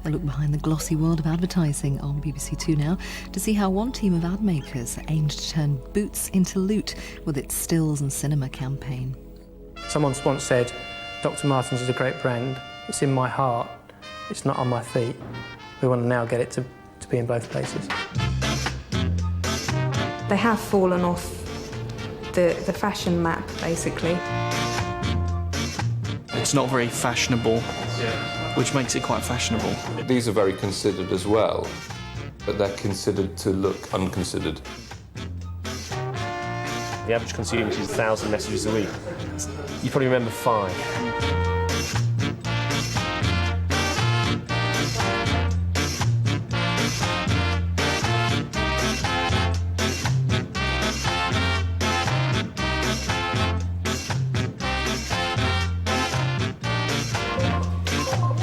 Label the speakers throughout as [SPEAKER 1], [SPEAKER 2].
[SPEAKER 1] A look behind the glossy world of advertising on BBC2 now to see how one team of ad makers aimed to turn boots into loot with its stills and cinema campaign.
[SPEAKER 2] Someone once said, Dr. Martens is a great brand, it's in my heart, it's not on my feet. We want to now get it to be in both places.
[SPEAKER 3] They have fallen off the fashion map, basically.
[SPEAKER 4] It's not very fashionable, which makes it quite fashionable.
[SPEAKER 5] These are very considered as well, but they're considered to look unconsidered.
[SPEAKER 6] The average consumer sees 1,000 messages a week. You probably remember 5.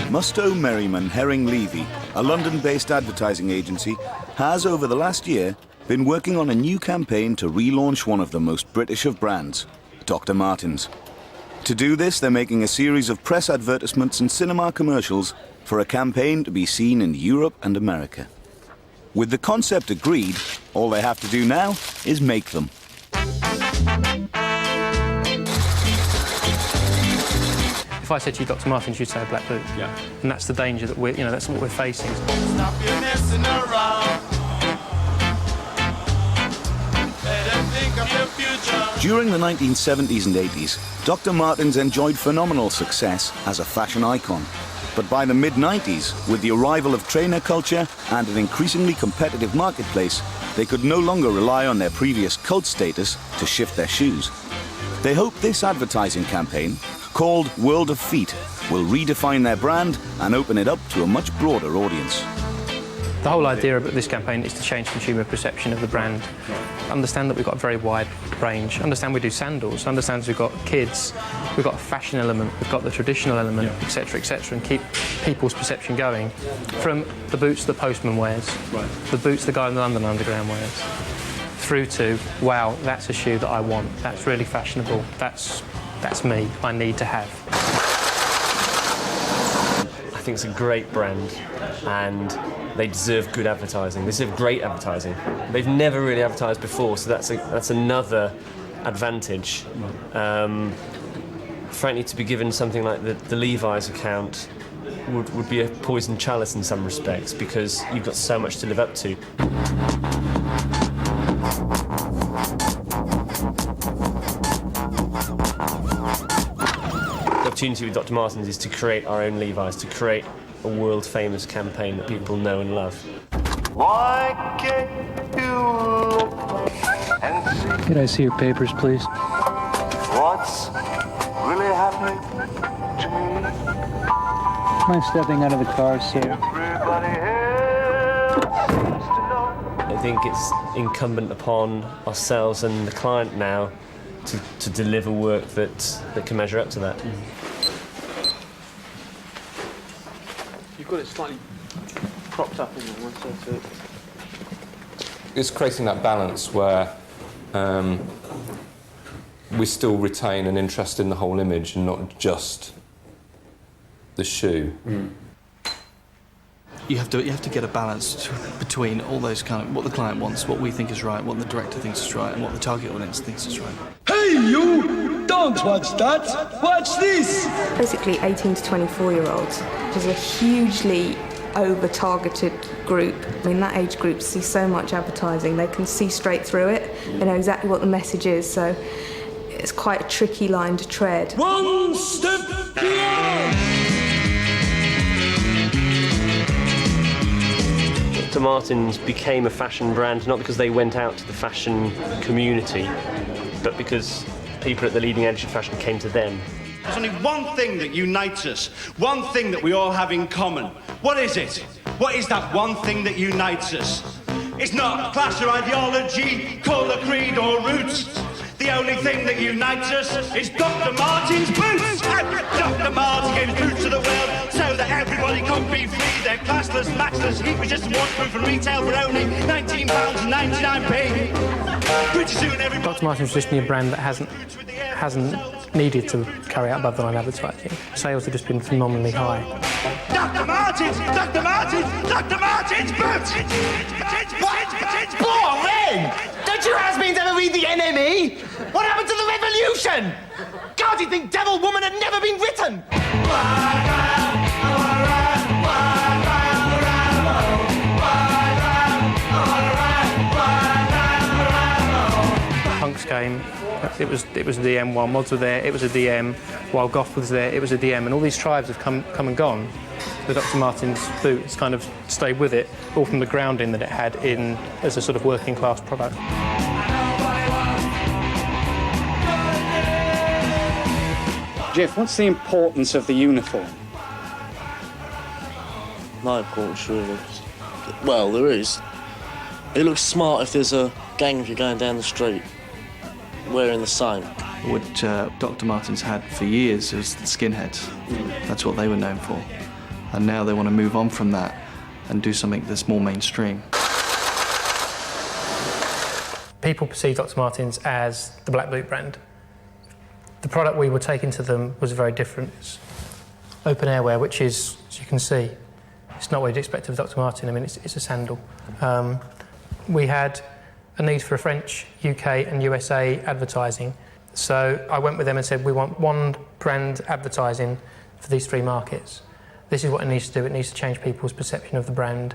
[SPEAKER 7] Musto Merriman Herring Levy, a London-based advertising agency, has over the last year been working on a new campaign to relaunch one of the most British of brands, Dr. Martens. To do this, they're making a series of press advertisements and cinema commercials for a campaign to be seen in Europe and America. With the concept agreed, all they have to do now is make them.
[SPEAKER 2] If I said to you Dr. Martens, you'd say a black boot.
[SPEAKER 6] Yeah.
[SPEAKER 2] And that's the danger that that's what we're facing.
[SPEAKER 8] Stop your messing around. Better think of your future.
[SPEAKER 7] During the 1970s and 80s, Dr. Martens enjoyed phenomenal success as a fashion icon. But by the mid-90s, with the arrival of trainer culture and an increasingly competitive marketplace, they could no longer rely on their previous cult status to shift their shoes. They hope this advertising campaign, called World of Feet, will redefine their brand and open it up to a much broader audience.
[SPEAKER 2] The whole idea of this campaign is to change consumer perception of the brand. Understand that we've got a very wide range. Understand we do sandals. Understand we've got kids. We've got a fashion element. We've got the traditional element, etc., etc., and keep people's perception going. From the boots the postman wears, the boots the guy in the London Underground wears, through to, wow, that's a shoe that I want. That's really fashionable. That's me. I need to have.
[SPEAKER 6] I think it's a great brand and they deserve good advertising. They deserve great advertising. They've never really advertised before, so that's another advantage. Frankly, to be given something like the Levi's account would be a poisoned chalice in some respects because you've got so much to live up to. The opportunity with Dr. Martens is to create our own Levi's, to create a world-famous campaign that people know and love.
[SPEAKER 8] Why can't you look and see
[SPEAKER 9] Could I see your papers, please?
[SPEAKER 8] what's really happening to me?
[SPEAKER 9] Mind stepping out of the car, sir?
[SPEAKER 8] Everybody else seems to know.
[SPEAKER 6] I think it's incumbent upon ourselves and the client now to deliver work that can measure up to that.
[SPEAKER 10] You've got it slightly propped up in one side.
[SPEAKER 5] It's creating that balance where we still retain an interest in the whole image and not just the shoe.
[SPEAKER 4] You have to get a balance between all those kind of what the client wants, what we think is right, what the director thinks is right, and what the target audience thinks is right.
[SPEAKER 11] Hey, you! Don't watch that! Watch this!
[SPEAKER 3] Basically, 18 to 24-year-olds, which is a hugely over-targeted group. I mean, that age group sees so much advertising, they can see straight through it. They know exactly what the message is, so it's quite a tricky line to tread.
[SPEAKER 11] One step beyond!
[SPEAKER 6] Dr. Martens became a fashion brand not because they went out to the fashion community, but because people at the leading edge of fashion came to them.
[SPEAKER 12] There's only one thing that unites us, one thing that we all have in common. What is it? What is that one thing that unites us? It's not class or ideology, colour, creed or roots. The only thing that unites us is Dr. Martens' boots! Dr. Martens gave his boots to the world so that everybody could be free. They're classless, matchless, heat resistant, waterproof and retail for only £19.99p. Pretty soon everybody...
[SPEAKER 2] Dr. Martens is traditionally a brand that hasn't needed to carry out above-the-line advertising. Sales have just been phenomenally high.
[SPEAKER 12] Dr. Martens! Dr. Martens! Dr. Martens! Boots!
[SPEAKER 13] Boring! Don't you has-beens ever read the NME? What happened to the revolution? God, you'd think Devil Woman had never been written!
[SPEAKER 2] Punks came, it was a DM, while Mods were there, it was a DM, while Goth was there, it was a DM, and all these tribes have come and gone. The Dr. Martens boot has kind of stayed with it, all from the grounding that it had in as a sort of working class product.
[SPEAKER 9] Jeff, what's the importance of the uniform?
[SPEAKER 14] No importance, really. Well, there is. It looks smart if there's a gang of you going down the street wearing the same.
[SPEAKER 4] What Dr. Martens had for years was the skinheads. That's what they were known for. And now they want to move on from that and do something that's more mainstream.
[SPEAKER 2] People perceive Dr. Martens as the black boot brand. The product we were taking to them was very different. It's open airwear, which is, as you can see, it's not what you'd expect of Dr. Martens. I mean, it's a sandal. We had a need for a French, UK and USA advertising. So I went with them and said, we want one brand advertising for these three markets. This is what it needs to do. It needs to change people's perception of the brand.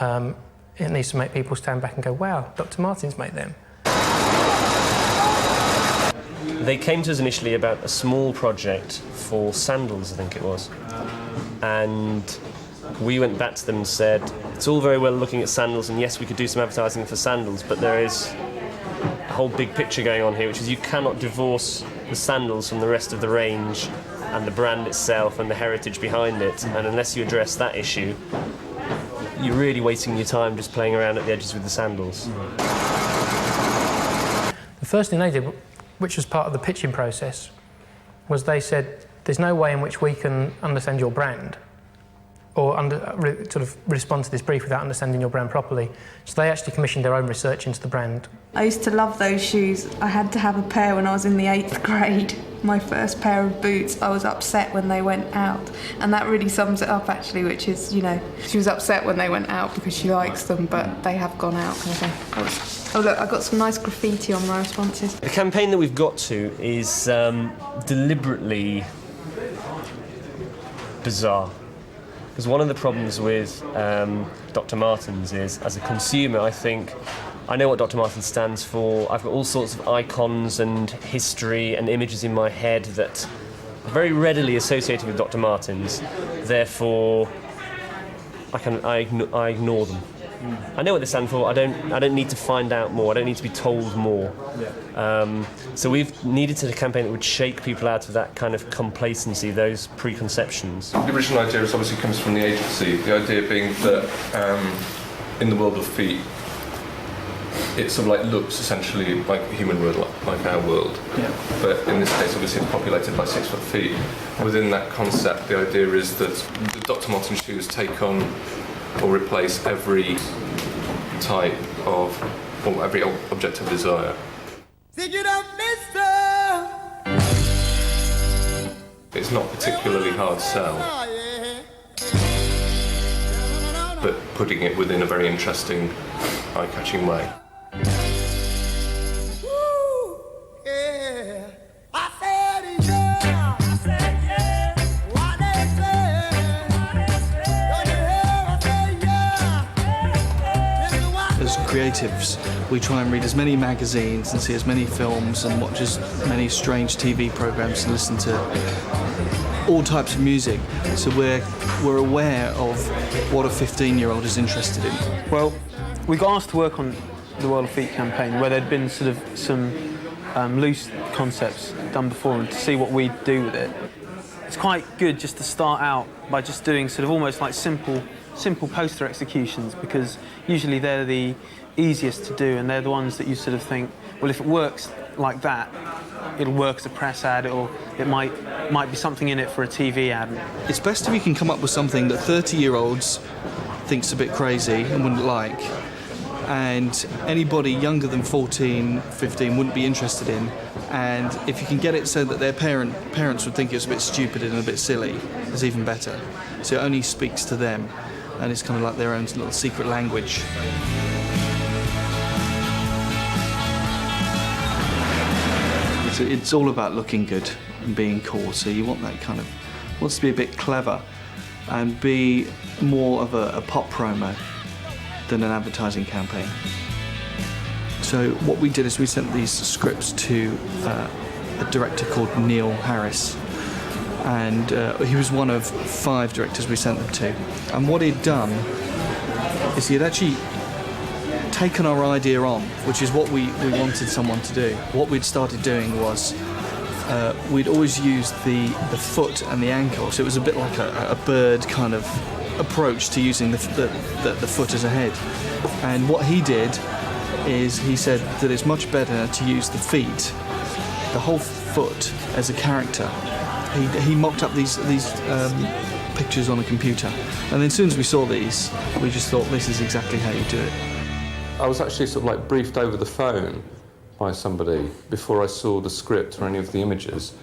[SPEAKER 2] It needs to make people stand back and go, wow, Dr. Martens made them.
[SPEAKER 6] They came to us initially about a small project for sandals, I think it was. And we went back to them and said, it's all very well looking at sandals, and yes, we could do some advertising for sandals, but there is a whole big picture going on here, which is you cannot divorce the sandals from the rest of the range and the brand itself and the heritage behind it. And unless you address that issue, you're really wasting your time just playing around at the edges with the sandals.
[SPEAKER 2] The first thing they did, which was part of the pitching process, was they said, there's no way in which we can understand your brand or sort of respond to this brief without understanding your brand properly. So they actually commissioned their own research into the brand.
[SPEAKER 3] I used to love those shoes. I had to have a pair when I was in the 8th grade. My first pair of boots, I was upset when they went out. And that really sums it up, actually, which is, you know, she was upset when they went out because she likes them, but they have gone out, kind of thing. Oh, look, I got some nice graffiti on my responses.
[SPEAKER 6] The campaign that we've got to is deliberately bizarre. Because one of the problems with Dr. Martens is, as a consumer, I know what Dr. Martens stands for. I've got all sorts of icons and history and images in my head that are very readily associated with Dr. Martens. Therefore, I ignore them. I know what they stand for. I don't need to find out more. I don't need to be told more. So we've needed a campaign that would shake people out of that kind of complacency, those preconceptions.
[SPEAKER 5] The original idea obviously comes from the agency. The idea being that in the world of feet, it sort of like looks essentially like a human world, like our world. Yeah. But in this case, obviously, it's populated by 6 foot feet. Within that concept, the idea is that the Dr. Martens shoes take on or replace every type of, or every object of desire. It's not particularly hard sell, but putting it within a very interesting, eye-catching way.
[SPEAKER 4] As creatives, we try and read as many magazines and see as many films and watch as many strange TV programs and listen to all types of music. So we're aware of what a 15-year-old is interested in.
[SPEAKER 10] Well, we got asked to work on the World of Feet campaign, where there'd been sort of some loose concepts done before, and to see what we'd do with it. It's quite good just to start out by just doing sort of almost like simple poster executions, because usually they're the easiest to do, and they're the ones that you sort of think, well, if it works like that, it'll work as a press ad, or it might be something in it for a TV ad.
[SPEAKER 4] It's best if you can come up with something that 30-year-olds thinks a bit crazy and wouldn't like, and anybody younger than 14, 15 wouldn't be interested in. And if you can get it so that their parents would think it's a bit stupid and a bit silly, it's even better. So it only speaks to them, and it's kind of like their own little secret language. It's all about looking good and being cool, so you want that kind of, wants to be a bit clever and be more of a pop promo than an advertising campaign. So what we did is we sent these scripts to a director called Neil Harris, and he was one of 5 directors we sent them to. And what he'd done is he had actually taken our idea on, which is what we wanted someone to do. What we'd started doing was we'd always used the foot and the ankle, so it was a bit like a bird kind of approach to using the foot as a head. And what he did is he said that it's much better to use the feet, the whole foot, as a character. He mocked up these pictures on a computer, and then as soon as we saw these, we just thought, this is exactly how you do it.
[SPEAKER 5] I was actually sort of like briefed over the phone by somebody before I saw the script or any of the images,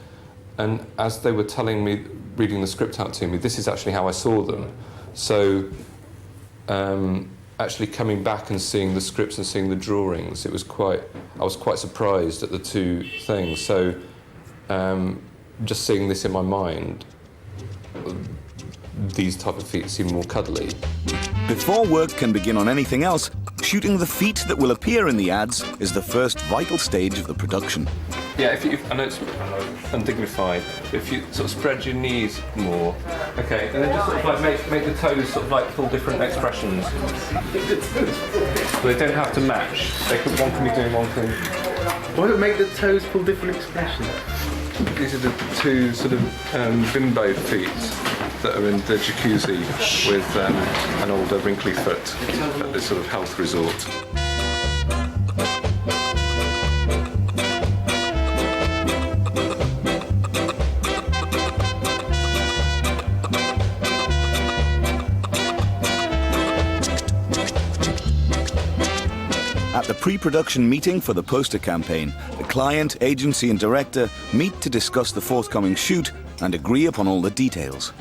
[SPEAKER 5] and as they were telling me, reading the script out to me, this is actually how I saw them. So actually coming back and seeing the scripts and seeing the drawings, I was quite surprised at the 2 things. So just seeing this in my mind, these type of feet seem more cuddly.
[SPEAKER 7] Before work can begin on anything else, shooting the feet that will appear in the ads is the first vital stage of the production.
[SPEAKER 5] Yeah, I know it's undignified, but if you sort of spread your knees more, okay, and then just sort of like make the toes sort of like pull different expressions. They don't have to match. One can be doing one thing.
[SPEAKER 10] Why don't make the toes pull different expressions?
[SPEAKER 5] These are the 2 sort of bimbo feet that are in the jacuzzi with an older wrinkly foot at this sort of health resort.
[SPEAKER 7] At the pre-production meeting for the poster campaign, the client, agency and director meet to discuss the forthcoming shoot and agree upon all the details.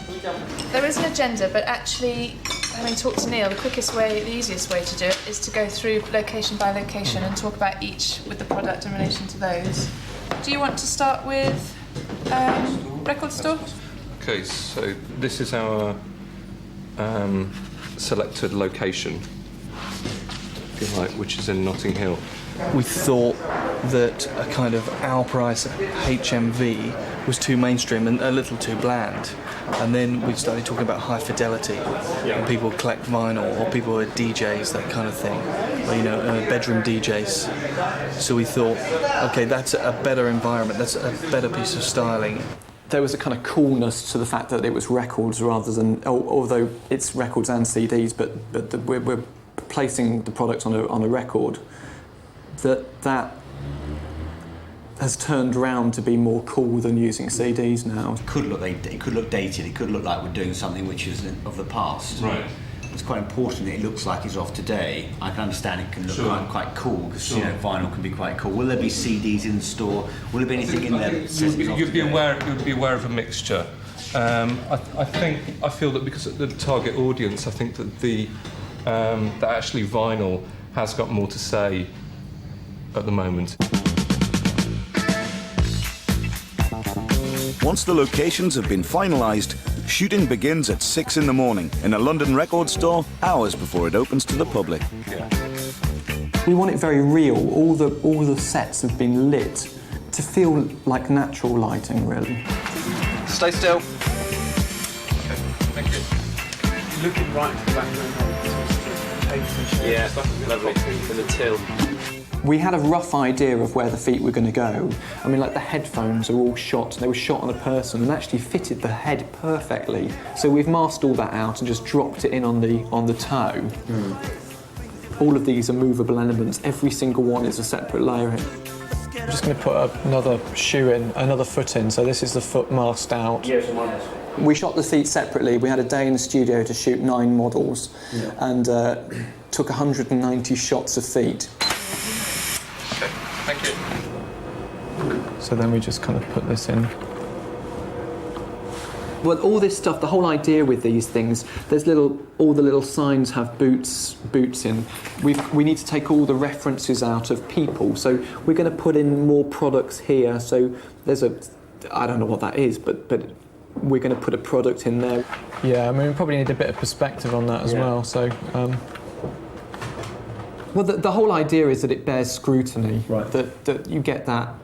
[SPEAKER 15] There is an agenda, but actually, having talked to Neil, the easiest way to do it is to go through location by location and talk about each with the product in relation to those. Do you want to start with record store?
[SPEAKER 5] Okay, so this is our selected location, if you like, which is in Notting Hill.
[SPEAKER 4] We thought that a kind of our price HMV was too mainstream and a little too bland. And then we started talking about high fidelity, and people collect vinyl, or people are DJs, that kind of thing, or, bedroom DJs. So we thought, okay, that's a better environment, that's a better piece of styling.
[SPEAKER 16] There was a kind of coolness to the fact that it was records rather than, although it's records and CDs, but we're placing the product on a record, that has turned around to be more cool than using CDs now.
[SPEAKER 17] It could look dated, it could look like we're doing something which is of the past.
[SPEAKER 5] Right.
[SPEAKER 17] It's quite important that it looks like it's of today. I can understand it can look quite cool, because vinyl can be I can. Will there be CDs in the store? Will there be anything in there that says it's
[SPEAKER 5] You'd be aware of a mixture. I feel that because of the target audience, I think that that actually vinyl has got more to say at the moment.
[SPEAKER 7] Once the locations have been finalised, shooting begins at 6 in the morning in a London record store, hours before it opens to the public.
[SPEAKER 16] We want it very real. All the sets have been lit to feel like natural lighting, really.
[SPEAKER 10] Stay still.
[SPEAKER 5] Okay, thank you.
[SPEAKER 10] Looking right at the background.
[SPEAKER 6] Yeah, lovely. For the till.
[SPEAKER 16] We had a rough idea of where the feet were going to go. I mean, like the headphones are all shot, they were shot on a person and actually fitted the head perfectly. So we've masked all that out and just dropped it in on the toe. All of these are movable elements. Every single one is a separate layer. I'm just going to put another shoe in, another foot in. So this is the foot masked out. We shot the feet separately. We had a day in the studio to shoot 9 models and took 190 shots of feet.
[SPEAKER 5] Okay, thank you.
[SPEAKER 16] So then we just kind of put this in. Well, all this stuff, the whole idea with these things, there's all the little signs have boots in. We need to take all the references out of people, so we're going to put in more products here. So there's I don't know what that is, but we're going to put a product in there. Yeah, I mean, we probably need a bit of perspective on that as well. So, well, the whole idea is that it bears scrutiny. Right. That you get that.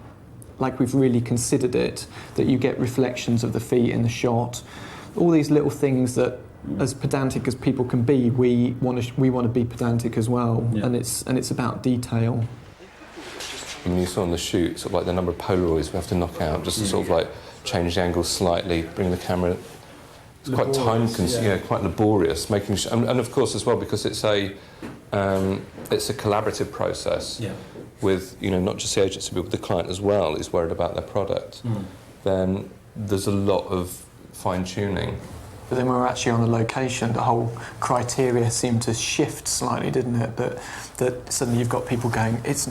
[SPEAKER 16] Like we've really considered it, that you get reflections of the feet in the shot. All these little things that, as pedantic as people can be, we want to be pedantic as well, and it's about detail.
[SPEAKER 5] I mean, you saw on the shoot, sort of like the number of Polaroids we have to knock out, just to sort of like change the angle slightly, bring the camera. It's quite time-consuming, quite laborious, making sure, and of course as well because it's a collaborative process. Yeah. With not just the agency but with the client as well is worried about their product, then there's a lot of fine-tuning.
[SPEAKER 16] But then when we're actually on the location, the whole criteria seemed to shift slightly, didn't it? That suddenly you've got people going, it's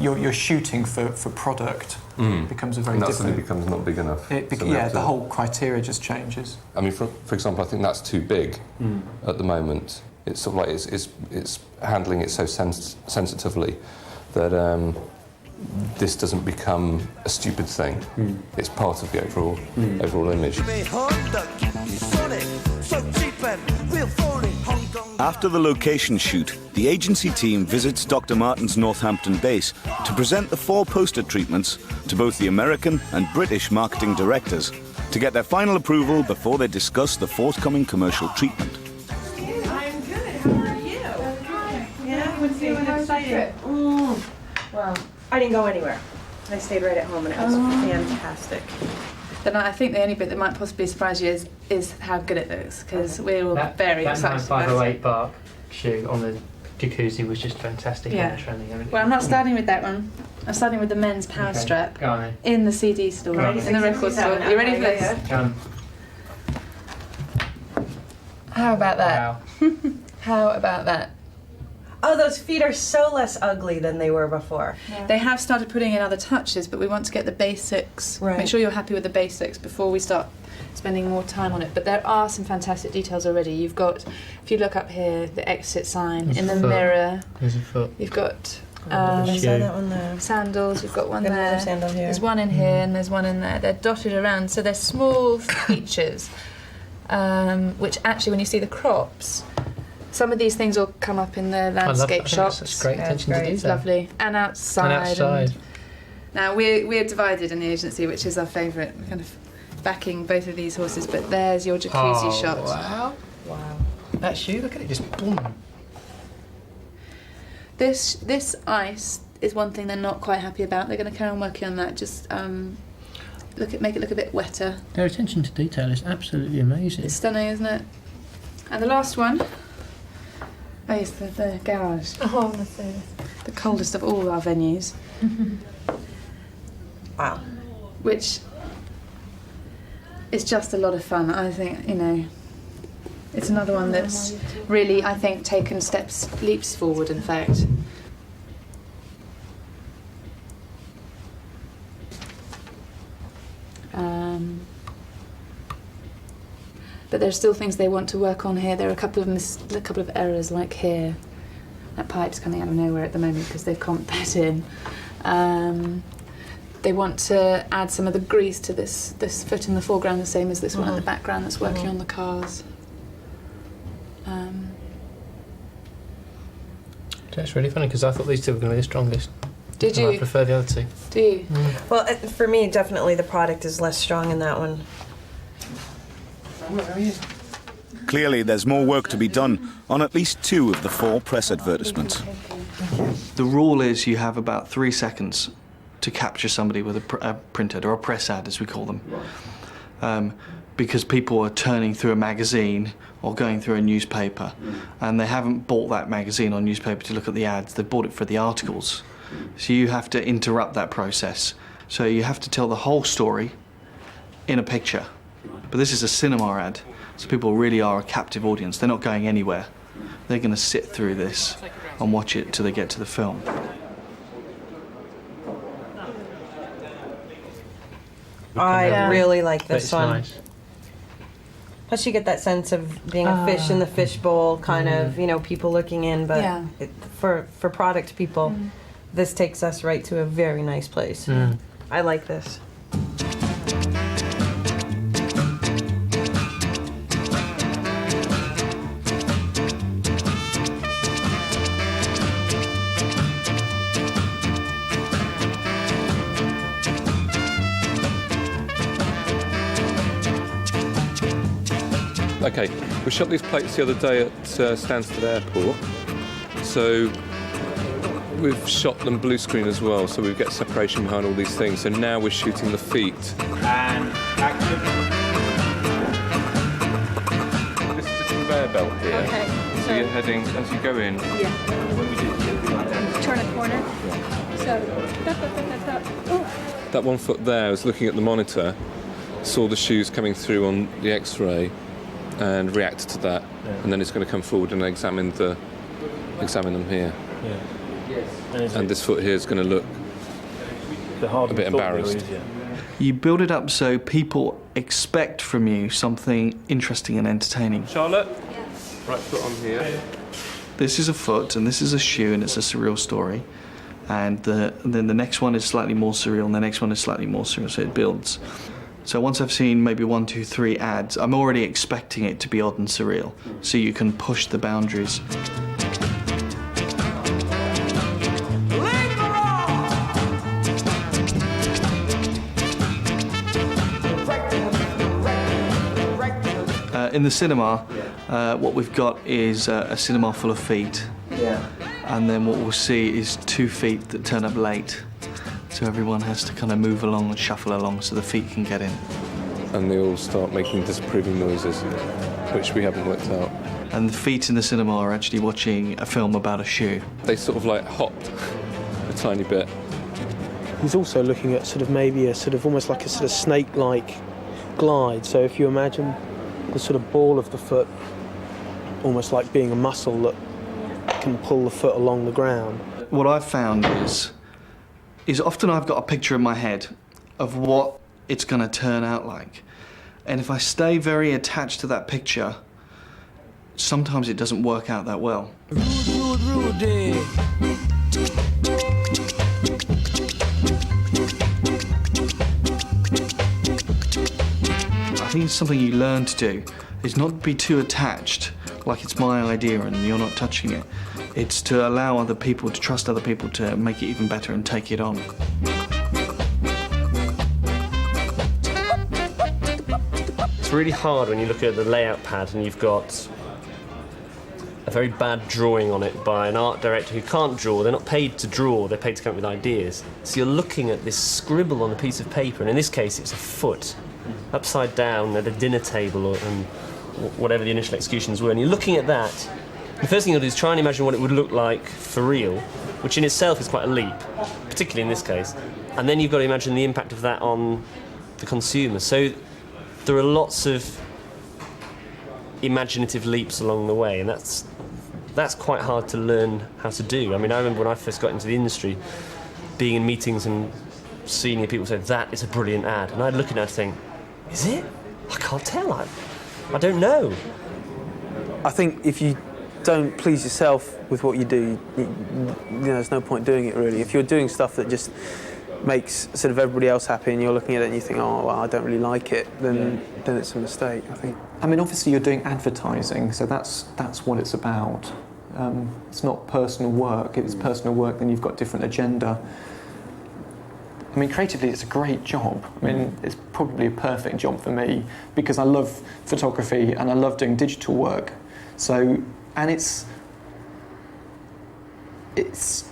[SPEAKER 16] you're shooting for product. It becomes a very different.
[SPEAKER 5] That suddenly becomes not big enough.
[SPEAKER 16] The whole criteria just changes.
[SPEAKER 5] I mean, for example, I think that's too big at the moment. It's sort of like it's handling it so sensitively that this doesn't become a stupid thing. It's part of the overall image.
[SPEAKER 7] After the location shoot, the agency team visits Dr. Martens' Northampton base to present the 4 poster treatments to both the American and British marketing directors to get their final approval before they discuss the forthcoming commercial treatment.
[SPEAKER 18] I'm good. How are you? Yeah, what's doing exciting? Well, I didn't go anywhere. I stayed right at home and it was fantastic.
[SPEAKER 15] Then I think the only bit that might possibly surprise you is how good it looks, because we're all very excited about it.
[SPEAKER 2] That 9508 bark shoe on the jacuzzi was just fantastic on the training.
[SPEAKER 15] Well, I'm not starting with that one. I'm starting with the men's power strap in the CD store, in the record store. You ready for this?
[SPEAKER 2] Go on.
[SPEAKER 15] How about that? Wow. How about that?
[SPEAKER 18] Oh, those feet are so less ugly than they were before.
[SPEAKER 15] Yeah. They have started putting in other touches, but we want to get the basics. Right. Make sure you're happy with the basics before we start spending more time on it. But there are some fantastic details already. You've got, if you look up here, the exit sign in the mirror.
[SPEAKER 2] There's a foot.
[SPEAKER 15] You've got
[SPEAKER 18] I saw that one there.
[SPEAKER 15] Sandals. You've got one there.
[SPEAKER 18] Sandal here.
[SPEAKER 15] There's one in here and there's one in there. They're dotted around, so they're small features, which actually, when you see the crops. Some of these things will come up in the landscape shots.
[SPEAKER 2] That's great attention to detail.
[SPEAKER 15] It's lovely. And outside. Now, we're divided in the agency, which is our favourite. We're kind of backing both of these horses, but there's your jacuzzi shot.
[SPEAKER 2] Wow. Wow. That shoe, look at it, just boom.
[SPEAKER 15] This ice is one thing they're not quite happy about. They're going to carry on working on that, just make it look a bit wetter.
[SPEAKER 2] Their attention to detail is absolutely amazing.
[SPEAKER 15] It's stunning, isn't it? And the last one. Oh, yes, the garage.
[SPEAKER 18] Oh, that's it.
[SPEAKER 15] The coldest of all our venues.
[SPEAKER 18] Wow.
[SPEAKER 15] Which is just a lot of fun. I think, it's another one that's really, I think, taken leaps forward, in fact. But there's still things they want to work on here. There are a couple of errors, like here. That pipe's coming out of nowhere at the moment because they've comped that in. They want to add some of the grease to this foot in the foreground, the same as this one in the background that's working on the cars.
[SPEAKER 2] That's really funny because I thought these two were going to be the strongest.
[SPEAKER 15] Did you?
[SPEAKER 2] I prefer the other two.
[SPEAKER 15] Do you?
[SPEAKER 18] Well, for me, definitely the product is less strong in that one.
[SPEAKER 7] Clearly, there's more work to be done on at least 2 of the 4 press advertisements.
[SPEAKER 4] The rule is you have about 3 seconds to capture somebody with a printed or a press ad, as we call them, because people are turning through a magazine or going through a newspaper, and they haven't bought that magazine or newspaper to look at the ads. They've bought it for the articles. So you have to interrupt that process. So you have to tell the whole story in a picture. But this is a cinema ad, so people really are a captive audience. They're not going anywhere. They're going to sit through this and watch it till they get to the film.
[SPEAKER 18] I really like this one.
[SPEAKER 10] Nice.
[SPEAKER 18] Plus, you get that sense of being a fish in the fishbowl, kind of, you know, people looking in. But for product people, this takes us right to a very nice place. I like this.
[SPEAKER 5] Okay, we shot these plates the other day at Stansted Airport, so we've shot them blue screen as well, so we get separation behind all these things. So now we're shooting the feet.
[SPEAKER 13] And action.
[SPEAKER 5] This is a conveyor belt here.
[SPEAKER 19] Okay.
[SPEAKER 5] So you're heading, as you go in.
[SPEAKER 19] Yeah. Turn a corner. So, oh.
[SPEAKER 5] That 1 foot there was looking at the monitor, saw the shoes coming through on the X-ray, and reacted to that, and then it's going to come forward and examine them here. And this foot here is going to look a bit embarrassed.
[SPEAKER 4] You build it up so people expect from you something interesting and entertaining.
[SPEAKER 5] Charlotte, right foot on here.
[SPEAKER 4] This is a foot, and this is a shoe, and it's a surreal story. And then the next one is slightly more surreal, and the next one is slightly more surreal, so it builds. So once I've seen maybe 1, 2, 3 ads, I'm already expecting it to be odd and surreal, so you can push the boundaries. In the cinema, what we've got is a cinema full of feet. And then what we'll see is 2 feet that turn up late. So everyone has to kind of move along and shuffle along so the feet can get in.
[SPEAKER 5] And they all start making disapproving noises, which we haven't worked out.
[SPEAKER 4] And the feet in the cinema are actually watching a film about a shoe.
[SPEAKER 5] They sort of like hop a tiny bit.
[SPEAKER 10] He's also looking at sort of maybe a sort of almost like a sort of snake-like glide. So if you imagine the sort of ball of the foot almost like being a muscle that can pull the foot along the ground.
[SPEAKER 4] What I've found is often I've got a picture in my head of what it's going to turn out like. And if I stay very attached to that picture, sometimes it doesn't work out that well.
[SPEAKER 11] Rudy.
[SPEAKER 4] I think it's something you learn to do, is not be too attached, like it's my idea and you're not touching it. It's to allow other people, to trust other people to make it even better and take it on.
[SPEAKER 6] It's really hard when you look at the layout pad and you've got a very bad drawing on it by an art director who can't draw. They're not paid to draw, they're paid to come up with ideas. So you're looking at this scribble on a piece of paper, and in this case it's a foot, upside down at a dinner table and whatever the initial executions were, and you're looking at that. The first thing you'll do is try and imagine what it would look like for real, which in itself is quite a leap, particularly in this case. And then you've got to imagine the impact of that on the consumer. So there are lots of imaginative leaps along the way, and that's quite hard to learn how to do. I mean, I remember when I first got into the industry, being in meetings and senior people say, that is a brilliant ad. And I'd look at it and think, is it? I can't tell. I don't know.
[SPEAKER 10] I think if you don't please yourself with what you do, you know, there's no point doing it really. If you're doing stuff that just makes sort of everybody else happy and you're looking at it and you think, oh, well, I don't really like it, then it's a mistake, I think.
[SPEAKER 16] I mean, obviously you're doing advertising, so that's what it's about. It's not personal work. If it's personal work, then you've got a different agenda. I mean, creatively, it's a great job. I mean, it's probably a perfect job for me because I love photography and I love doing digital work. So, and it's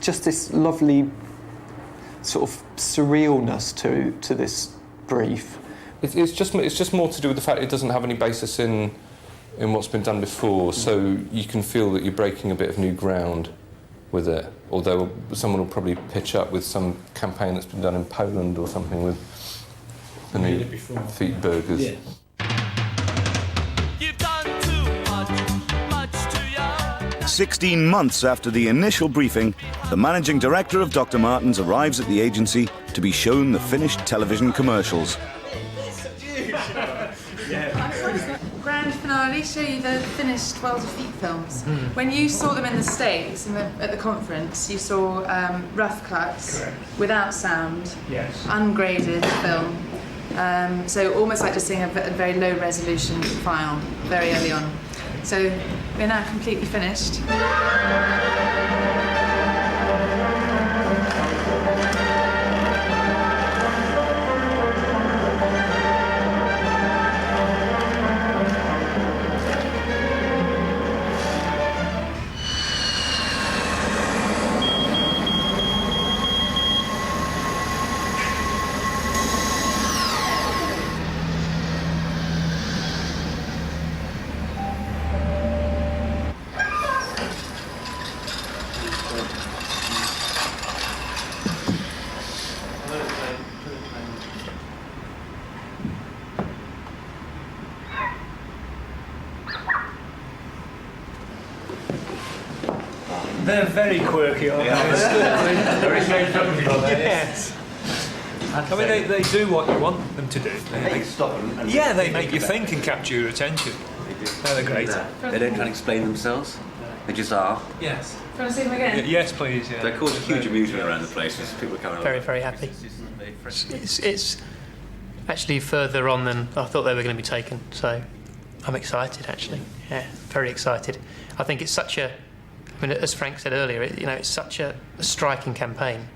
[SPEAKER 16] just this lovely sort of surrealness to this brief.
[SPEAKER 5] It's just more to do with the fact it doesn't have any basis in what's been done before, so you can feel that you're breaking a bit of new ground with it. Although someone will probably pitch up with some campaign that's been done in Poland or something with the new feet burgers.
[SPEAKER 8] Yeah.
[SPEAKER 7] 16 months after the initial briefing, the managing director of Dr. Martens arrives at the agency to be shown the finished television commercials.
[SPEAKER 15] Grand finale, show you the finished World of Feet films. When you saw them in the States at the conference, you saw rough cuts, without sound, ungraded film. So almost like just seeing a very low resolution file very early on. So we're now completely finished.
[SPEAKER 11] They're very quirky, aren't they?
[SPEAKER 8] Very strange company, aren't they?
[SPEAKER 11] Yes. I mean, they do what you want them to do. They
[SPEAKER 17] stop and
[SPEAKER 11] yeah, they make you think and capture your attention. They're great.
[SPEAKER 17] They don't try and explain themselves. They just are.
[SPEAKER 11] Yes.
[SPEAKER 15] Do you want to see them again?
[SPEAKER 11] Yes, please. Yeah.
[SPEAKER 17] They're causing huge amusement around the place as people come
[SPEAKER 2] Very, very happy. It's actually further on than I thought they were going to be taken, so I'm excited actually. Yeah, very excited. I think it's such a, I mean, as Frank said earlier, it's such a striking campaign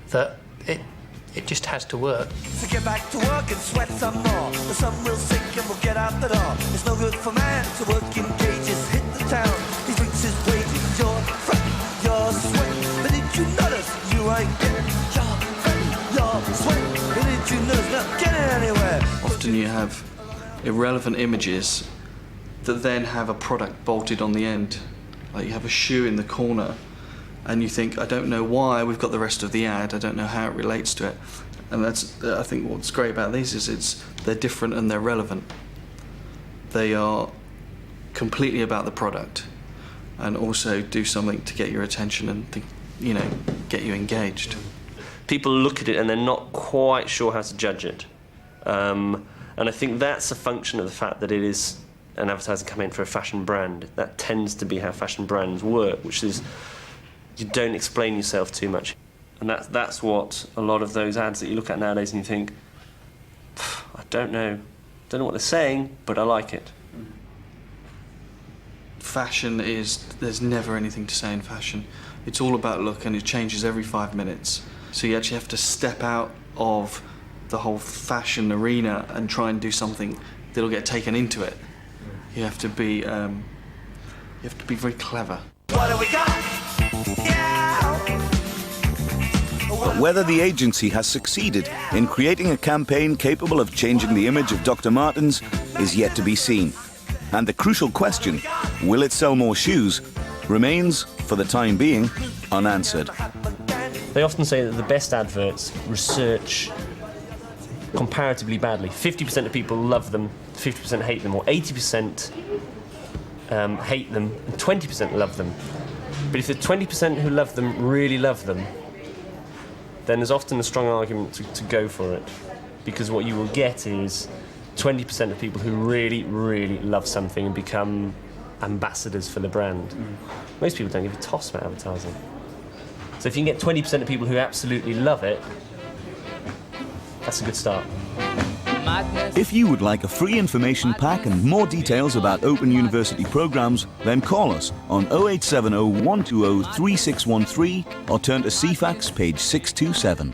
[SPEAKER 2] that it just has to work.
[SPEAKER 8] So get back to work and sweat some more. The sun will sink and we'll get out the door. It's no good for man to work in cages. Hit the town, he drinks his wages. Your friend, your sweat. But did you notice you ain't getting your friend, your sweat? But did you notice not getting anywhere?
[SPEAKER 4] Often you have irrelevant images that then have a product bolted on the end. Like you have a shoe in the corner and you think, I don't know why we've got the rest of the ad, I don't know how it relates to it. And that's, I think what's great about these is they're different and they're relevant. They are completely about the product and also do something to get your attention and think, get you engaged.
[SPEAKER 6] People look at it and they're not quite sure how to judge it. And I think that's a function of the fact that it is an advertising campaign for a fashion brand. That tends to be how fashion brands work, which is you don't explain yourself too much. And that's what a lot of those ads that you look at nowadays and you think, I don't know what they're saying, but I like it.
[SPEAKER 4] Fashion there's never anything to say in fashion. It's all about look and it changes every 5 minutes. So you actually have to step out of the whole fashion arena and try and do something that'll get taken into it. You have to be very clever.
[SPEAKER 8] What do we got?
[SPEAKER 7] But whether the agency has succeeded in creating a campaign capable of changing the image of Dr. Martens is yet to be seen. And the crucial question, will it sell more shoes, remains, for the time being, unanswered.
[SPEAKER 6] They often say that the best adverts research comparatively badly. 50% of people love them, 50% hate them, or 80% hate them, and 20% love them. But if the 20% who love them really love them, then there's often a strong argument to go for it. Because what you will get is 20% of people who really, really love something and become ambassadors for the brand. Most people don't give a toss about advertising. So if you can get 20% of people who absolutely love it, that's a good start.
[SPEAKER 7] If you would like a free information pack and more details about Open University programs, then call us on 0870 120 3613 or turn to CFAX page 627.